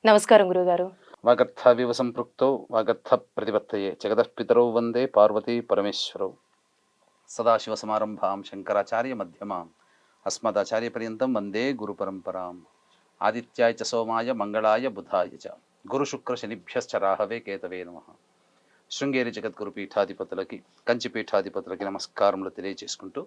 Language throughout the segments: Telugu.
నమస్కారం గురుగారు. వాగర్థావివ సంపృక్తౌ వాగర్థ ప్రతిపత్తయే జగదఃపితరౌ వందే పార్వతీ పరమేశ్వరౌ. సదాశివసమారంభాం శంకరాచార్య మధ్యమాం అస్మదాచార్యపర్యంతం వందే గురుపరంపరాం. ఆదిత్యాయ చ సోమాయ మంగళాయ బుధాయ చ గురుశుక్రశనిభ్యశ్చ రాహవే కేతవే నమః. శృంగేరి జగద్గురు పీఠాధిపతులకి, కంచి పీఠాధిపతులకి నమస్కారములు తెలియజేసుకుంటూ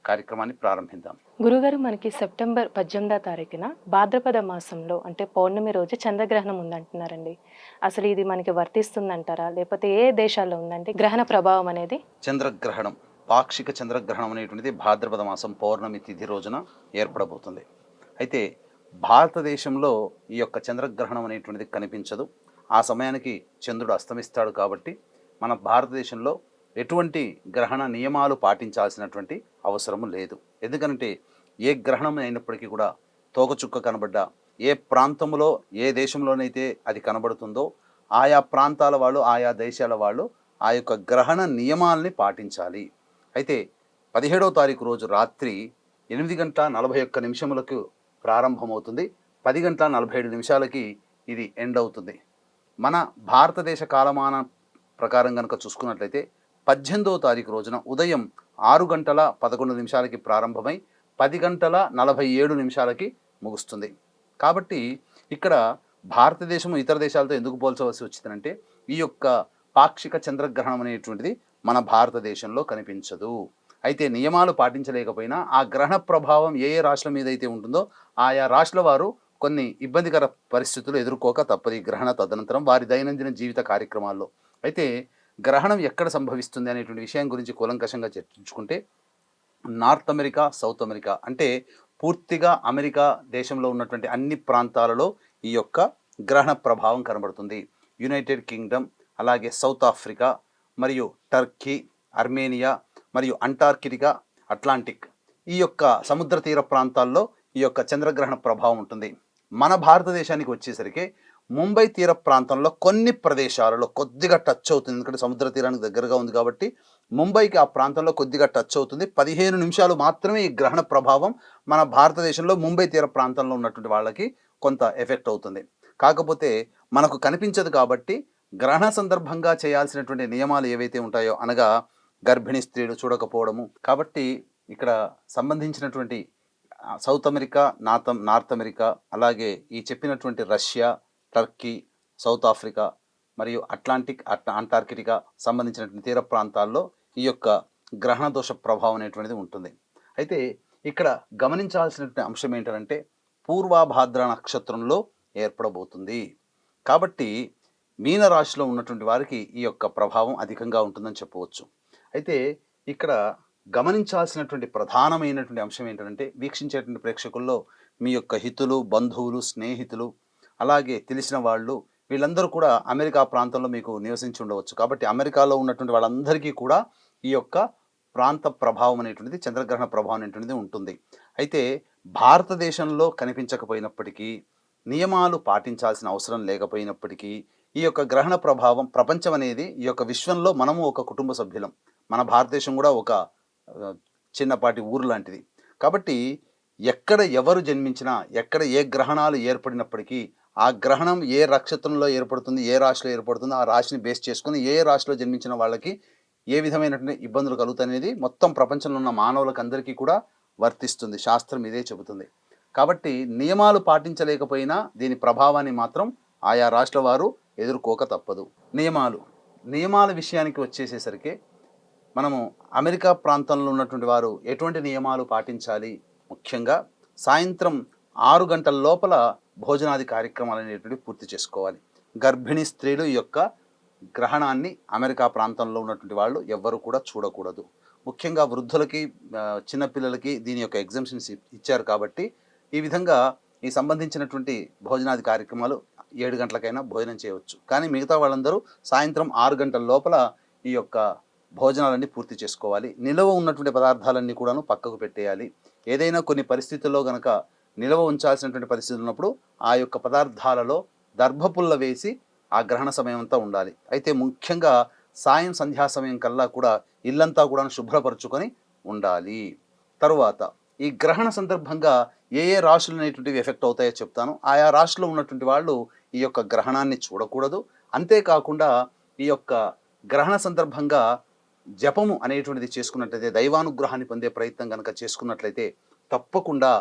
కార్యక్రమాన్ని ప్రారంభిద్దాం. గురుగారు, మనకి సెప్టెంబర్ 18వ తారీఖున భాద్రపద మాసంలో అంటే పౌర్ణమి రోజు చంద్రగ్రహణం ఉందంటున్నారండి. అసలు ఇది మనకి వర్తిస్తుందంటారా? లేకపోతే ఏ దేశాల్లో ఉందండి గ్రహణ ప్రభావం అనేది? చంద్రగ్రహణం, పాక్షిక చంద్రగ్రహణం అనేటువంటిది భాద్రపద మాసం పౌర్ణమి తిథి రోజున ఏర్పడబోతుంది. అయితే భారతదేశంలో ఈ యొక్క చంద్రగ్రహణం అనేటువంటిది కనిపించదు. ఆ సమయానికి చంద్రుడు అస్తమిస్తాడు కాబట్టి మన భారతదేశంలో ఎటువంటి గ్రహణ నియమాలు పాటించాల్సినటువంటి అవసరము లేదు. ఎందుకంటే ఏ గ్రహణం అయినప్పటికీ కూడా తోకచుక్క కనబడ్డా, ఏ ప్రాంతంలో ఏ దేశంలోనైతే అది కనబడుతుందో ఆయా ప్రాంతాల వాళ్ళు, ఆయా దేశాల వాళ్ళు ఆ యొక్క గ్రహణ నియమాల్ని పాటించాలి. అయితే 17వ తారీఖు రోజు రాత్రి 8:41 ప్రారంభమవుతుంది. 10:47 ఇది ఎండ్ అవుతుంది. మన భారతదేశ కాలమాన ప్రకారం కనుక చూసుకున్నట్లయితే 18వ తారీఖు రోజున ఉదయం 6:11 ప్రారంభమై 10:47 ముగుస్తుంది. కాబట్టి ఇక్కడ భారతదేశం ఇతర దేశాలతో ఎందుకు పోల్చవలసి వచ్చిందంటే ఈ యొక్క పాక్షిక చంద్రగ్రహణం అనేటువంటిది మన భారతదేశంలో కనిపించదు. అయితే నియమాలు పాటించలేకపోయినా ఆ గ్రహణ ప్రభావం ఏ రాష్ట్రం మీద అయితే ఉంటుందో ఆయా రాష్ట్రాల వారు కొన్ని ఇబ్బందికర పరిస్థితులు ఎదుర్కోక తప్పదు. ఈ గ్రహణ తదనంతరం వారి దైనందిన జీవిత కార్యక్రమాల్లో. అయితే గ్రహణం ఎక్కడ సంభవిస్తుంది అనేటువంటి విషయం గురించి కూలంకషంగా చర్చించుకుంటే నార్త్ అమెరికా, సౌత్ అమెరికా అంటే పూర్తిగా అమెరికా దేశంలో ఉన్నటువంటి అన్ని ప్రాంతాలలో ఈ యొక్క గ్రహణ ప్రభావం కనబడుతుంది. యునైటెడ్ కింగ్డమ్, అలాగే సౌత్ ఆఫ్రికా మరియు టర్కీ, అర్మేనియా మరియు అంటార్కిటికా, అట్లాంటిక్ ఈ యొక్క సముద్ర తీర ప్రాంతాల్లో ఈ యొక్క చంద్రగ్రహణ ప్రభావం ఉంటుంది. మన భారతదేశానికి వచ్చేసరికి ముంబై తీర ప్రాంతంలో కొన్ని ప్రదేశాలలో కొద్దిగా టచ్ అవుతుంది. ఎందుకంటే సముద్ర తీరానికి దగ్గరగా ఉంది కాబట్టి ముంబైకి ఆ ప్రాంతంలో కొద్దిగా టచ్ అవుతుంది. 15 నిమిషాలు మాత్రమే ఈ గ్రహణ ప్రభావం మన భారతదేశంలో ముంబై తీర ప్రాంతంలో ఉన్నటువంటి వాళ్ళకి కొంత ఎఫెక్ట్ అవుతుంది. కాకపోతే మనకు కనిపించదు కాబట్టి గ్రహణ సందర్భంగా చేయాల్సినటువంటి నియమాలు ఏవైతే ఉంటాయో, అనగా గర్భిణీ స్త్రీలు చూడకపోవడము. కాబట్టి ఇక్కడ సంబంధించినటువంటి సౌత్ అమెరికా, నార్త్ అమెరికా, అలాగే ఈ చెప్పినటువంటి రష్యా, టర్కీ, సౌత్ ఆఫ్రికా మరియు అట్లాంటిక్, అంటార్కిటికా సంబంధించినటువంటి తీర ప్రాంతాల్లో ఈ యొక్క గ్రహణ దోష ప్రభావం అనేటువంటిది ఉంటుంది. అయితే ఇక్కడ గమనించాల్సినటువంటి అంశం ఏంటంటే పూర్వాభాద్ర నక్షత్రంలో ఏర్పడబోతుంది. కాబట్టి మీనరాశిలో ఉన్నటువంటి వారికి ఈ యొక్క ప్రభావం అధికంగా ఉంటుందని చెప్పవచ్చు. అయితే ఇక్కడ గమనించాల్సినటువంటి ప్రధానమైనటువంటి అంశం ఏంటంటే వీక్షించేటువంటి ప్రేక్షకుల్లో మీ యొక్క హితులు, బంధువులు, స్నేహితులు, అలాగే తెలిసిన వాళ్ళు వీళ్ళందరూ కూడా అమెరికా ప్రాంతంలో మీకు నివసించి ఉండవచ్చు. కాబట్టి అమెరికాలో ఉన్నటువంటి వాళ్ళందరికీ కూడా ఈ యొక్క ప్రాంత ప్రభావం అనేటువంటిది, చంద్రగ్రహణ ప్రభావం అనేటువంటిది ఉంటుంది. అయితే భారతదేశంలో కనిపించకపోయినప్పటికీ, నియమాలు పాటించాల్సిన అవసరం లేకపోయినప్పటికీ ఈ యొక్క గ్రహణ ప్రభావం ప్రపంచం అనేది, ఈ యొక్క విశ్వంలో మనము ఒక కుటుంబ సభ్యులం. మన భారతదేశం కూడా ఒక చిన్నపాటి ఊరు లాంటిది. కాబట్టి ఎక్కడ ఎవరు జన్మించినా, ఎక్కడ ఏ గ్రహణాలు ఏర్పడినప్పటికీ ఆ గ్రహణం ఏ నక్షత్రంలో ఏర్పడుతుంది, ఏ రాశిలో ఏర్పడుతుందో ఆ రాశిని బేస్ చేసుకుని ఏ రాశిలో జన్మించిన వాళ్ళకి ఏ విధమైనటువంటి ఇబ్బందులు కలుగుతాయనేది మొత్తం ప్రపంచంలో ఉన్న మానవులకు అందరికీ కూడా వర్తిస్తుంది. శాస్త్రం ఇదే చెబుతుంది. కాబట్టి నియమాలు పాటించలేకపోయినా దీని ప్రభావాన్ని మాత్రం ఆయా రాష్ట్రాల వారు ఎదుర్కోక తప్పదు. నియమాల విషయానికి వచ్చేసేసరికి మనము అమెరికా ప్రాంతంలో ఉన్నటువంటి వారు ఎటువంటి నియమాలు పాటించాలి? ముఖ్యంగా సాయంత్రం 6 గంటల లోపల భోజనాది కార్యక్రమాలు అనేటువంటివి పూర్తి చేసుకోవాలి. గర్భిణీ స్త్రీలు ఈ యొక్క గ్రహణాన్ని అమెరికా ప్రాంతంలో ఉన్నటువంటి వాళ్ళు ఎవ్వరు కూడా చూడకూడదు. ముఖ్యంగా వృద్ధులకి, చిన్నపిల్లలకి దీని యొక్క ఎగ్జంప్షన్స్ ఇచ్చారు కాబట్టి ఈ విధంగా ఈ సంబంధించినటువంటి భోజనాది కార్యక్రమాలు 7 గంటలకైనా భోజనం చేయవచ్చు. కానీ మిగతా వాళ్ళందరూ సాయంత్రం 6 గంటల లోపల ఈ యొక్క భోజనాలన్నీ పూర్తి చేసుకోవాలి. నిల్వ ఉన్నటువంటి పదార్థాలన్నీ కూడాను పక్కకు పెట్టేయాలి. ఏదైనా కొన్ని పరిస్థితుల్లో గనక నిల్వ ఉంచాల్సినటువంటి పరిస్థితులు ఉన్నప్పుడు ఆ యొక్క పదార్థాలలో దర్భపుల్ల వేసి ఆ గ్రహణ సమయం అంతా ఉండాలి. అయితే ముఖ్యంగా సంధ్యా సమయం కల్లా కూడా ఇల్లంతా కూడా శుభ్రపరచుకొని ఉండాలి. తరువాత ఈ గ్రహణ సందర్భంగా ఏ రాశులు అనేటువంటివి ఎఫెక్ట్ అవుతాయో చెప్తాను. ఆయా రాశిలో ఉన్నటువంటి వాళ్ళు ఈ యొక్క గ్రహణాన్ని చూడకూడదు. అంతేకాకుండా ఈ యొక్క గ్రహణ సందర్భంగా జపము అనేటువంటిది చేసుకున్నట్లయితే, దైవానుగ్రహాన్ని పొందే ప్రయత్నం గనక చేసుకున్నట్లయితే తప్పకుండా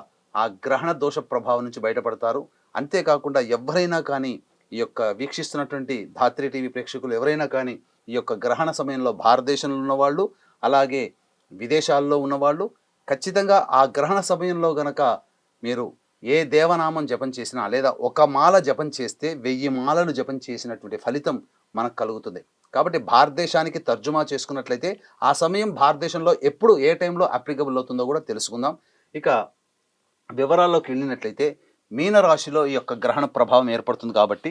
ఆ గ్రహణ దోష ప్రభావం నుంచి బయటపడతారు. అంతేకాకుండా ఎవ్వరైనా కానీ ఈ యొక్క వీక్షిస్తున్నటువంటి ధాత్రి టీవీ ప్రేక్షకులు ఎవరైనా కానీ ఈ యొక్క గ్రహణ సమయంలో భారతదేశంలో ఉన్నవాళ్ళు, అలాగే విదేశాల్లో ఉన్నవాళ్ళు ఖచ్చితంగా ఆ గ్రహణ సమయంలో గనక మీరు ఏ దేవనామం జపం చేసినా, లేదా ఒక మాల జపం చేస్తే 1000 మాలలు జపం చేసినటువంటి ఫలితం మనకు కలుగుతుంది. కాబట్టి భారతదేశానికి తర్జుమా చేసుకున్నట్లయితే ఆ సమయం భారతదేశంలో ఎప్పుడు ఏ టైంలో అప్లికబుల్ అవుతుందో కూడా తెలుసుకుందాం. ఇక వివరాల్లోకి వెళ్ళినట్లయితే మీన రాశిలో ఈ యొక్క గ్రహణ ప్రభావం ఏర్పడుతుంది కాబట్టి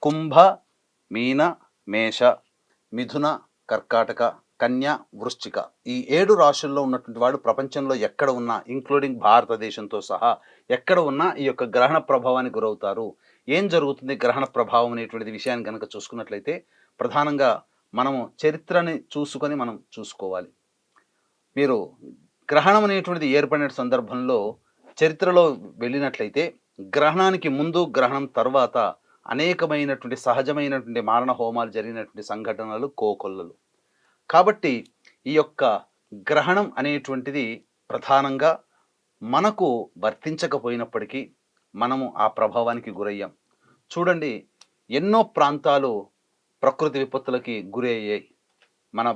కుంభ, మీన, మేష, మిథున, కర్కాటక, కన్య, వృశ్చిక ఈ 7 రాశుల్లో ఉన్నటువంటి వాడు ప్రపంచంలో ఎక్కడ ఉన్నా, ఇంక్లూడింగ్ భారతదేశంతో సహా ఎక్కడ ఉన్నా ఈ యొక్క గ్రహణ ప్రభావానికి గురవుతారు. ఏం జరుగుతుంది గ్రహణ ప్రభావం అనేటువంటి విషయాన్ని కనుక చూసుకున్నట్లయితే ప్రధానంగా మనము చరిత్రని చూసుకొని మనం చూసుకోవాలి. మీరు గ్రహణం అనేటువంటిది ఏర్పడిన సందర్భంలో చరిత్రలో వెళ్ళినట్లయితే గ్రహణానికి ముందు, గ్రహణం తర్వాత అనేకమైనటువంటి సహజమైనటువంటి మారణ హోమాలు జరిగినటువంటి సంఘటనలు కోకొల్లలు. కాబట్టి ఈ యొక్క గ్రహణం అనేటువంటిది ప్రధానంగా మనకు వర్తించకపోయినప్పటికీ మనము ఆ ప్రభావానికి గురయ్యాం. చూడండి, ఎన్నో ప్రాంతాలు ప్రకృతి విపత్తులకి గురి అయ్యాయి. మన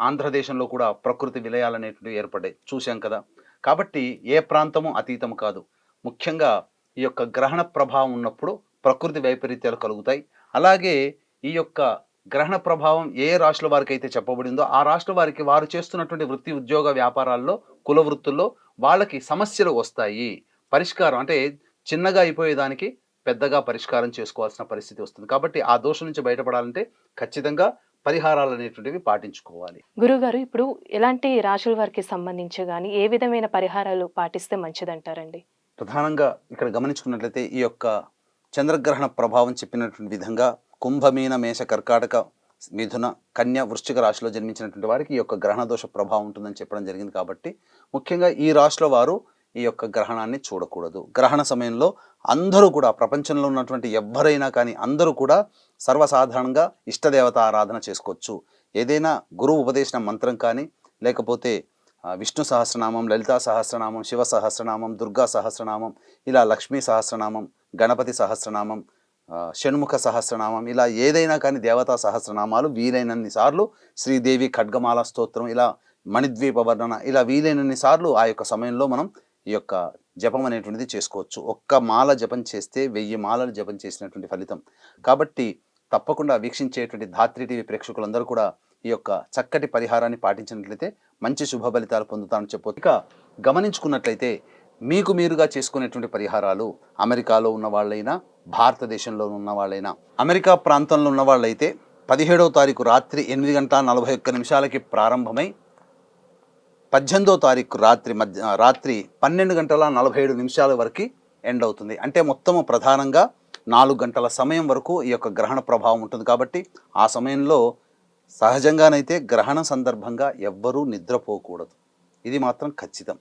ఆంధ్రదేశంలో కూడా ప్రకృతి విలయాలు అనేటువంటివి ఏర్పడ్డాయి, చూశాం కదా. కాబట్టి ఏ ప్రాంతము అతీతం కాదు. ముఖ్యంగా ఈ యొక్క గ్రహణ ప్రభావం ఉన్నప్పుడు ప్రకృతి వైపరీత్యాలు కలుగుతాయి. అలాగే ఈ యొక్క గ్రహణ ప్రభావం ఏ రాష్ట్రాల వారికి అయితే చెప్పబడిందో ఆ రాష్ట్ర వారికి వారు చేస్తున్నటువంటి వృత్తి, ఉద్యోగ, వ్యాపారాల్లో, కుల వృత్తుల్లో వాళ్ళకి సమస్యలు వస్తాయి. పరిష్కారం అంటే చిన్నగా అయిపోయేదానికి పెద్దగా పరిష్కారం చేసుకోవాల్సిన పరిస్థితి వస్తుంది. కాబట్టి ఆ దోషం నుంచి బయటపడాలంటే ఖచ్చితంగా పరిహారాలు అనేటువంటివి పాటించుకోవాలి. గురుగారు, ఇప్పుడు ఎలాంటి రాశుల వారికి సంబంధించి కానీ ఏ విధమైన పరిహారాలు పాటిస్తే మంచిదంటారండి? ప్రధానంగా ఇక్కడ గమనించుకున్నట్లయితే ఈ యొక్క చంద్రగ్రహణ ప్రభావం చెప్పినటువంటి విధంగా కుంభమీన, మేష, కర్కాటక, మిథున, కన్య, వృశ్చిక రాశిలో జన్మించినటువంటి వారికి ఈ యొక్క గ్రహణ దోష ప్రభావం ఉంటుందని చెప్పడం జరిగింది. కాబట్టి ముఖ్యంగా ఈ రాశుల వారు ఈ యొక్క గ్రహణాన్ని చూడకూడదు. గ్రహణ సమయంలో అందరూ కూడా, ప్రపంచంలో ఉన్నటువంటి ఎవ్వరైనా కానీ అందరూ కూడా సర్వసాధారణంగా ఇష్టదేవత ఆరాధన చేసుకోవచ్చు. ఏదైనా గురువు ఉపదేశించిన మంత్రం కానీ, లేకపోతే విష్ణు సహస్రనామం, లలితా సహస్రనామం, శివ సహస్రనామం, దుర్గా సహస్రనామం, ఇలా లక్ష్మీ సహస్రనామం, గణపతి సహస్రనామం, షణ్ముఖ సహస్రనామం, ఇలా ఏదైనా కానీ దేవతా సహస్రనామాలు వీలైనన్ని సార్లు, శ్రీదేవి ఖడ్గమాల స్తోత్రం, ఇలా మణిద్వీప వర్ణన, ఇలా వీలైనన్ని సార్లు ఆ యొక్క సమయంలో మనం ఈ యొక్క జపం అనేటువంటిది చేసుకోవచ్చు. ఒక్క మాల జపం చేస్తే 1000 మాలలు జపం చేసినటువంటి ఫలితం. కాబట్టి తప్పకుండా వీక్షించేటువంటి ధాత్రి టీవీ ప్రేక్షకులందరూ కూడా ఈ యొక్క చక్కటి పరిహారాన్ని పాటించినట్లయితే మంచి శుభ ఫలితాలు పొందుతామని చెప్పొచ్చు. ఇక గమనించుకున్నట్లయితే మీకు మీరుగా చేసుకునేటువంటి పరిహారాలు అమెరికాలో ఉన్న వాళ్ళైనా, భారతదేశంలో ఉన్న వాళ్ళైనా, అమెరికా ప్రాంతంలో ఉన్న వాళ్ళైతే 17వ తారీఖు రాత్రి 8:41 ప్రారంభమై 18వ తారీఖు రాత్రి 12:47 వరకు ఎండ్ అవుతుంది. అంటే మొత్తము ప్రధానంగా 4 గంటల సమయం వరకు ఈ యొక్క గ్రహణ ప్రభావం ఉంటుంది. కాబట్టి ఆ సమయంలో సహజంగానైతే గ్రహణ సందర్భంగా ఎవ్వరూ నిద్రపోకూడదు, ఇది మాత్రం ఖచ్చితం.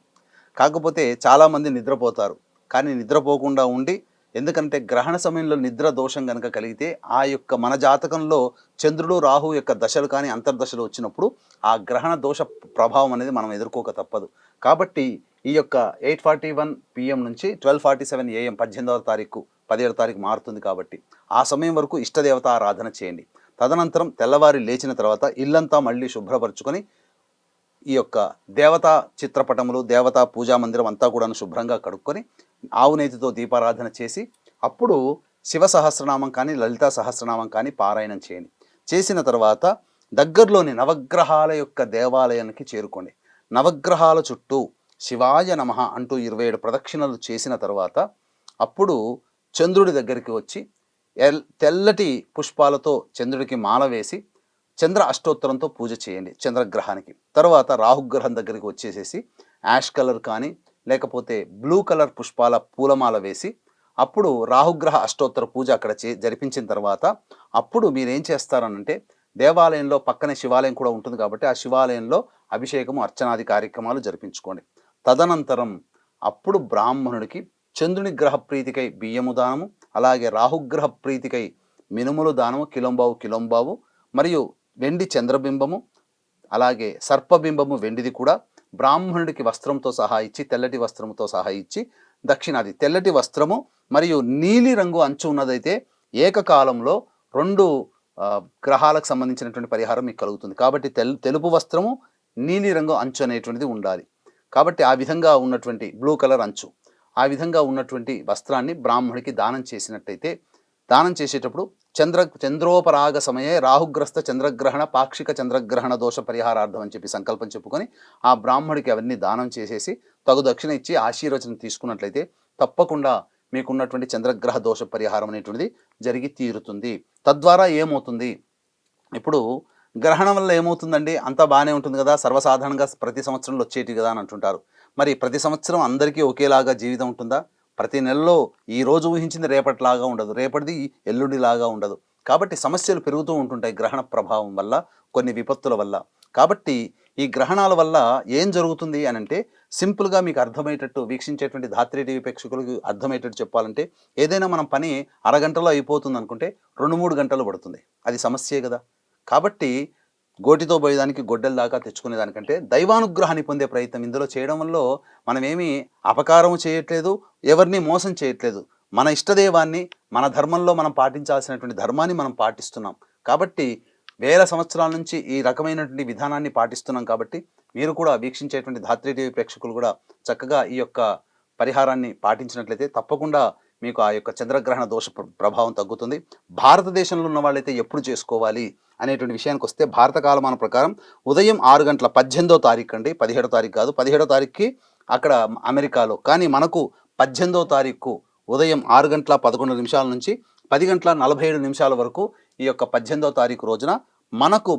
కాకపోతే చాలామంది నిద్రపోతారు, కానీ నిద్రపోకుండా ఉండి, ఎందుకంటే గ్రహణ సమయంలో నిద్ర దోషం కనుక కలిగితే ఆ యొక్క మన జాతకంలో చంద్రుడు, రాహు యొక్క దశలు కానీ అంతర్దశలు వచ్చినప్పుడు ఆ గ్రహణ దోష ప్రభావం అనేది మనం ఎదుర్కోక తప్పదు. కాబట్టి ఈ యొక్క 8:41 PM నుంచి 12:47 AM 18వ తారీఖు 17వ తారీఖు మారుతుంది. కాబట్టి ఆ సమయం వరకు ఇష్టదేవత ఆరాధన చేయండి. తదనంతరం తెల్లవారి లేచిన తర్వాత ఇల్లంతా మళ్ళీ శుభ్రపరచుకొని ఈ యొక్క దేవతా చిత్రపటములు, దేవతా పూజా మందిరం అంతా కూడా శుభ్రంగా కడుక్కొని ఆవు నేతితో దీపారాధన చేసి అప్పుడు శివ సహస్రనామం కానీ, లలితా సహస్రనామం కానీ పారాయణం చేయండి. చేసిన తర్వాత దగ్గరలోని నవగ్రహాల యొక్క దేవాలయానికి చేరుకోండి. నవగ్రహాల చుట్టూ శివాయ నమః అంటూ 27 ప్రదక్షిణలు చేసిన తర్వాత అప్పుడు చంద్రుడి దగ్గరికి వచ్చి తెల్లటి పుష్పాలతో చంద్రుడికి మాల వేసి చంద్ర అష్టోత్తరంతో పూజ చేయండి చంద్రగ్రహానికి. తర్వాత రాహుగ్రహం దగ్గరికి వచ్చేసేసి యాష్ కలర్ కానీ, లేకపోతే బ్లూ కలర్ పుష్పాల పూలమాల వేసి అప్పుడు రాహుగ్రహ అష్టోత్తర పూజ అక్కడ జరిపించిన తర్వాత అప్పుడు మీరేం చేస్తారనంటే, దేవాలయంలో పక్కనే శివాలయం కూడా ఉంటుంది కాబట్టి ఆ శివాలయంలో అభిషేకము, అర్చనాది కార్యక్రమాలు జరిపించుకోండి. తదనంతరం అప్పుడు బ్రాహ్మణుడికి చంద్రుని గ్రహ ప్రీతికై బియ్యము దానము, అలాగే రాహుగ్రహ ప్రీతికై మినుములు దానము కిలోంబావు మరియు వెండి చంద్రబింబము, అలాగే సర్పబింబము వెండిది కూడా బ్రాహ్మణుడికి వస్త్రంతో సహా ఇచ్చి, తెల్లటి వస్త్రముతో సహా ఇచ్చి, దక్షిణాది తెల్లటి వస్త్రము మరియు నీలి రంగు అంచు ఉన్నదైతే ఏకకాలంలో 2 గ్రహాలకు సంబంధించినటువంటి పరిహారం మీకు కలుగుతుంది. కాబట్టి తెలుపు వస్త్రము, నీలి రంగు అంచు అనేటువంటిది ఉండాలి. కాబట్టి ఆ విధంగా ఉన్నటువంటి బ్లూ కలర్ అంచు, ఆ విధంగా ఉన్నటువంటి వస్త్రాన్ని బ్రాహ్మణికి దానం చేసినట్టయితే, దానం చేసేటప్పుడు చంద్రోపరాగ సమయే రాహుగ్రస్త చంద్రగ్రహణ పాక్షిక చంద్రగ్రహణ దోష పరిహారార్థం అని చెప్పి సంకల్పం చెప్పుకొని ఆ బ్రాహ్మడికి అవన్నీ దానం చేసేసి తగు దక్షిణ ఇచ్చి ఆశీర్వచనం తీసుకున్నట్లయితే తప్పకుండా మీకున్నటువంటి చంద్రగ్రహ దోష పరిహారం అనేటువంటిది జరిగి తీరుతుంది. తద్వారా ఏమవుతుంది, ఇప్పుడు గ్రహణం వల్ల ఏమవుతుందండి, అంతా బాగానే ఉంటుంది కదా, సర్వసాధారణంగా ప్రతి సంవత్సరంలో వచ్చేటి కదా అని అంటుంటారు. మరి ప్రతి సంవత్సరం అందరికీ ఒకేలాగా జీవితం ఉంటుందా? ప్రతి నెలలో ఈ రోజు ఊహించింది రేపటిలాగా ఉండదు, రేపటిది ఎల్లుండిలాగా ఉండదు. కాబట్టి సమస్యలు పెరుగుతూ ఉంటుంటాయి గ్రహణ ప్రభావం వల్ల, కొన్ని విపత్తుల వల్ల. కాబట్టి ఈ గ్రహణాల వల్ల ఏం జరుగుతుంది అని అంటే, సింపుల్గా మీకు అర్థమయ్యేటట్టు వీక్షించేటువంటి ధాత్రి టీవీ ప్రేక్షకులకు అర్థమయ్యేటట్టు చెప్పాలంటే, ఏదైనా మనం పని అరగంటలో అయిపోతుంది అనుకుంటే 2-3 గంటలు పడుతుంది. అది సమస్యే కదా. కాబట్టి గోటితో పోయేదానికి గొడ్డల దాకా తెచ్చుకునే దానికంటే దైవానుగ్రహాన్ని పొందే ప్రయత్నం ఇందులో చేయడం వల్ల మనమేమీ అపకారం చేయట్లేదు, ఎవరిని మోసం చేయట్లేదు. మన ఇష్టదైవాన్ని, మన ధర్మంలో మనం పాటించాల్సినటువంటి ధర్మాన్ని మనం పాటిస్తున్నాం. కాబట్టి వేల సంవత్సరాల నుంచి ఈ రకమైనటువంటి విధానాన్ని పాటిస్తున్నాం. కాబట్టి మీరు కూడా వీక్షించేటువంటి ధాత్రి టీవీ ప్రేక్షకులు కూడా చక్కగా ఈ యొక్క పరిహారాన్ని పాటించినట్లయితే తప్పకుండా మీకు ఆ యొక్క చంద్రగ్రహణ దోష ప్రభావం తగ్గుతుంది. భారతదేశంలో ఉన్న వాళ్ళైతే ఎప్పుడు చేసుకోవాలి అనేటువంటి విషయానికి వస్తే, భారత కాలమాన ప్రకారం ఉదయం 6 గంటల 18వ తారీఖు అండి, 17వ తారీఖు కాదు, 17వ తారీఖుకి అక్కడ అమెరికాలో, కానీ మనకు 18వ తారీఖు ఉదయం 6 గంటల 11 నిమిషాల నుంచి 10 గంటల 47 నిమిషాల వరకు ఈ యొక్క 18వ తారీఖు రోజున మనకు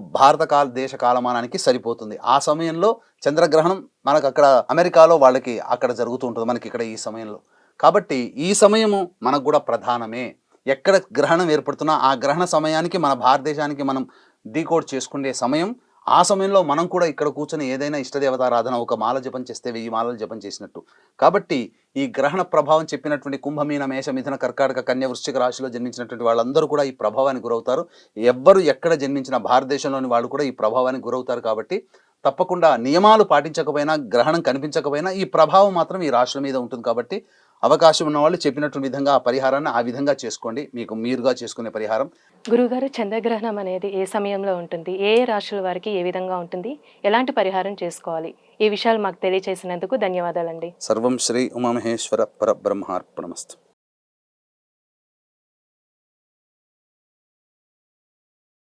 దేశ కాలమానానికి సరిపోతుంది. ఆ సమయంలో చంద్రగ్రహణం మనకు అక్కడ అమెరికాలో వాళ్ళకి అక్కడ జరుగుతూ ఉంటుంది, మనకి ఇక్కడ ఈ సమయంలో. కాబట్టి ఈ సమయము మనకు కూడా ప్రధానమే. ఎక్కడ గ్రహణం ఏర్పడుతున్నా ఆ గ్రహణ సమయానికి మన భారతదేశానికి మనం డీకోడ్ చేసుకునే సమయం. ఆ సమయంలో మనం కూడా ఇక్కడ కూర్చొని ఏదైనా ఇష్టదేవతారాధన, ఒక మాల జపం చేస్తే 1000 మాలలు జపం చేసినట్టు. కాబట్టి ఈ గ్రహణ ప్రభావం చెప్పినటువంటి కుంభమీన మేష మిథున కర్కాటక కన్య వృశ్చిక రాశిలో జన్మించినటువంటి వాళ్ళందరూ కూడా ఈ ప్రభావానికి గురవుతారు. ఎవ్వరు ఎక్కడ జన్మించిన భారతదేశంలోని వాళ్ళు కూడా ఈ ప్రభావానికి గురవుతారు. కాబట్టి తప్పకుండా నియమాలు పాటించకపోయినా, గ్రహణం కనిపించకపోయినా ఈ ప్రభావం మాత్రం ఈ రాశుల మీద ఉంటుంది. కాబట్టి అవకాశం ఉన్న వాళ్ళు చెప్పినటువంటి విధంగా ఆ పరిహారాన్ని ఆ విధంగా చేసుకోండి, మీకు మీరుగా చేసుకునే పరిహారం. గురుగారు, చంద్రగ్రహణం అనేది ఏ సమయంలో ఉంటుంది, ఏ రాశుల వారికి ఏ విధంగా ఉంటుంది, ఎలాంటి పరిహారం చేసుకోవాలి, ఈ విషయాలు మాకు తెలియజేసినందుకు ధన్యవాదాలండి. సర్వం శ్రీ ఉమామహేశ్వర పరబ్రహ్మార్పణమస్తు.